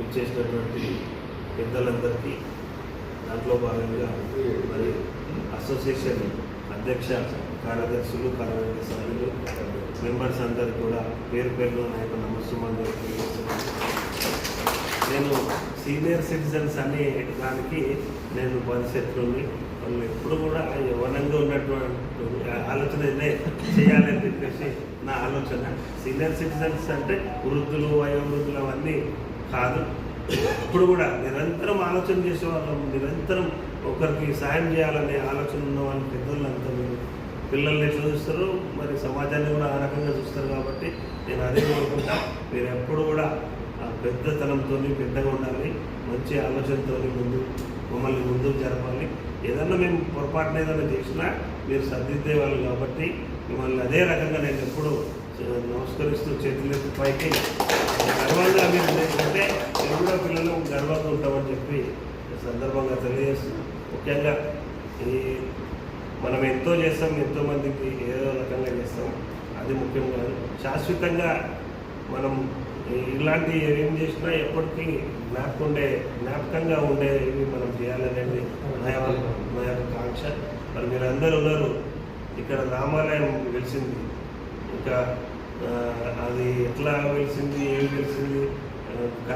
ఇచ్చేసినటువంటి పెద్దలందరికీ, దాంట్లో భాగంగా మరి అసోసియేషన్ అధ్యక్ష కార్యదర్శులు, కార్యవర్గ సభ్యులు, మెంబర్స్ అందరికీ కూడా పేరు పేరులో నా యొక్క నమస్సుమాన్ని తెలియజేస్తున్నాను. నేను సీనియర్ సిటిజన్స్ అనే దానికి నేను పరిస్థితుల్ని వాళ్ళు ఎప్పుడు కూడా యవ్వనంగా ఉన్నటువంటి ఆలోచన చేయాలని చెప్పేసి నా ఆలోచన. సీనియర్ సిటిజన్స్ అంటే వృద్ధులు, వయోవృద్ధులు అవన్నీ కాదు. ఇప్పుడు కూడా నిరంతరం ఆలోచన చేసే వాళ్ళం, నిరంతరం ఒకరికి సాయం చేయాలనే ఆలోచన ఉన్న వాళ్ళు పెద్దోళ్ళంతా మీరు పిల్లల్ని ఎట్లా చూస్తారు, మరి సమాజాన్ని కూడా ఆ రకంగా చూస్తారు. కాబట్టి నేను అదే కోరుకుంటా, మీరు ఎప్పుడు కూడా ఆ పెద్దతనంతో పెద్దగా ఉండాలి, మంచి ఆలోచనతో మమ్మల్ని ముందుకు జరపాలి. ఏదన్నా మేము పొరపాటున ఏదైనా చేసినా మీరు సర్దిద్దే వాళ్ళు కాబట్టి మిమ్మల్ని అదే రకంగా నేను ఎప్పుడు నమస్కరిస్తూ చేతులెత్తి పైకి గర్వంగా మీరు అంటే మేము కూడా పిల్లలు గర్వంగా ఉంటామని చెప్పి సందర్భంగా తెలియజేస్తున్నాం. ముఖ్యంగా ఈ మనం ఎంతో చేస్తాం, ఎంతోమందికి ఏదో రకంగా చేస్తాం, అది ముఖ్యం కాదు. శాశ్వతంగా మనం ఇలాంటి ఏం చేసినా ఎప్పటికీ జ్ఞాపకంగా ఉండేవి మనం చేయాలనేది నా యొక్క కాంక్ష. మరి మీరు అందరూ ఉన్నారు, ఇక్కడ రామాలయం వెలిసింది, ఇంకా అది ఎట్లా వెలిసింది, ఏమి వెలిసింది